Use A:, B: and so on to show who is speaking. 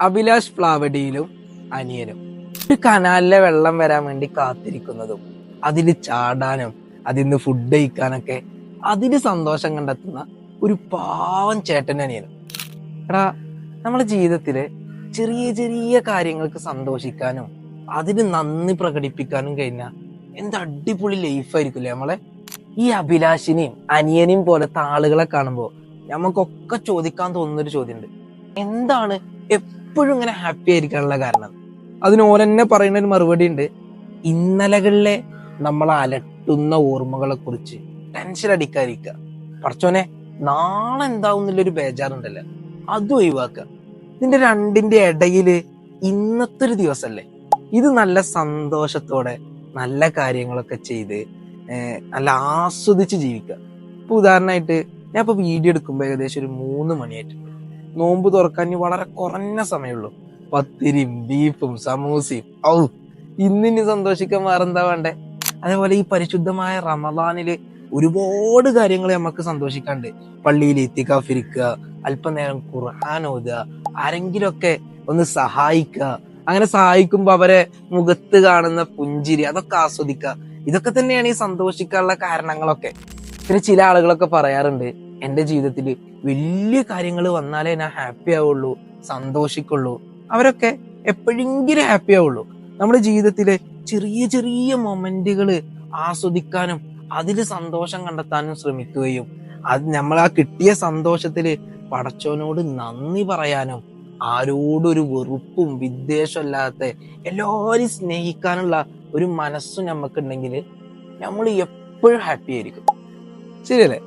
A: അഭിലാഷ് പ്ലാവടിയിലും അനിയനും ഒരു കനാലിലെ വെള്ളം വരാൻ വേണ്ടി കാത്തിരിക്കുന്നതും അതിൽ ചാടാനും അതിന്ന് ഫുഡ് കഴിക്കാനൊക്കെ അതിന് സന്തോഷം കണ്ടെത്തുന്ന ഒരു പാവം ചേട്ടൻ അനിയനും. എടാ, നമ്മുടെ ജീവിതത്തില് ചെറിയ ചെറിയ കാര്യങ്ങൾക്ക് സന്തോഷിക്കാനും അതിന് നന്ദി പ്രകടിപ്പിക്കാനും കഴിഞ്ഞാൽ എന്ത് അടിപൊളി ലൈഫായിരിക്കില്ലേ നമ്മളെ. ഈ അഭിലാഷിനെയും അനിയനെയും പോലത്തെ ആളുകളെ കാണുമ്പോൾ നമുക്കൊക്കെ ചോദിക്കാൻ തോന്നുന്നൊരു ചോദ്യമുണ്ട്: എന്താണ് എപ്പോഴും ഇങ്ങനെ ഹാപ്പി ആയിരിക്കാനുള്ള കാരണം? അതിന് ഓരെന്നെ പറയുന്ന ഒരു മറുപടി ഉണ്ട്: ഇന്നലകളിലെ നമ്മളെ അലട്ടുന്ന ഓർമ്മകളെ കുറിച്ച് ടെൻഷൻ അടിക്കാതിരിക്കുക, പറച്ചോനെ നാളെ എന്താവും എന്നുള്ളൊരു ബേജാറുണ്ടല്ലോ, അത് ഒഴിവാക്കുക. ഇതിന്റെ രണ്ടിന്റെ ഇടയില് ഇന്നത്തെ ഒരു ദിവസല്ലേ, ഇത് നല്ല സന്തോഷത്തോടെ നല്ല കാര്യങ്ങളൊക്കെ ചെയ്ത് നല്ല ആസ്വദിച്ച് ജീവിക്കുക. ഇപ്പൊ ഉദാഹരണമായിട്ട് ഞാൻ ഇപ്പൊ വീഡിയോ എടുക്കുമ്പോ ഏകദേശം ഒരു 3 മണിയായിട്ടുണ്ട്. നോമ്പ് തുറക്കാൻ വളരെ കുറഞ്ഞ സമയമുള്ളൂ. പത്തിരിയും ബീഫും സമൂസയും, ഔ ഇന്നിനി സന്തോഷിക്കാൻ വേറെന്താ വേണ്ടേ? അതേപോലെ ഈ പരിശുദ്ധമായ റമദാനില് ഒരുപാട് കാര്യങ്ങൾ നമുക്ക് സന്തോഷിക്കാണ്ട്. പള്ളിയിൽ ഇത്തികാഫിരിക്കുക, അല്പനേരം ഖുർആൻ ഓതുക, ആരെങ്കിലുമൊക്കെ ഒന്ന് സഹായിക്കുക. അങ്ങനെ സഹായിക്കുമ്പോ അവരെ മുഖത്ത് കാണുന്ന പുഞ്ചിരി അതൊക്കെ ആസ്വദിക്കുക. ഇതൊക്കെ തന്നെയാണ് ഈ സന്തോഷിക്കാനുള്ള കാരണങ്ങളൊക്കെ. പിന്നെ ചില ആളുകളൊക്കെ പറയാറുണ്ട്, എന്റെ ജീവിതത്തിൽ വലിയ കാര്യങ്ങൾ വന്നാലേ ഞാൻ ഹാപ്പി ആവുള്ളൂ, സന്തോഷിക്കുള്ളൂ. അവരൊക്കെ എപ്പോഴെങ്കിലും ഹാപ്പി ആവുള്ളൂ. നമ്മുടെ ജീവിതത്തിലെ ചെറിയ ചെറിയ മൊമെന്റുകള് ആസ്വദിക്കാനും അതിൽ സന്തോഷം കണ്ടെത്താനും ശ്രമിക്കുകയും അത് നമ്മൾ ആ കിട്ടിയ സന്തോഷത്തില് പടച്ചോനോട് നന്ദി പറയാനും ആരോടൊരു വെറുപ്പും വിദ്വേഷം അല്ലാത്ത എല്ലാവരും സ്നേഹിക്കാനുള്ള ഒരു മനസ്സും നമുക്കുണ്ടെങ്കിൽ നമ്മൾ എപ്പോഴും ഹാപ്പി ആയിരിക്കും. ശരിയല്ലേ?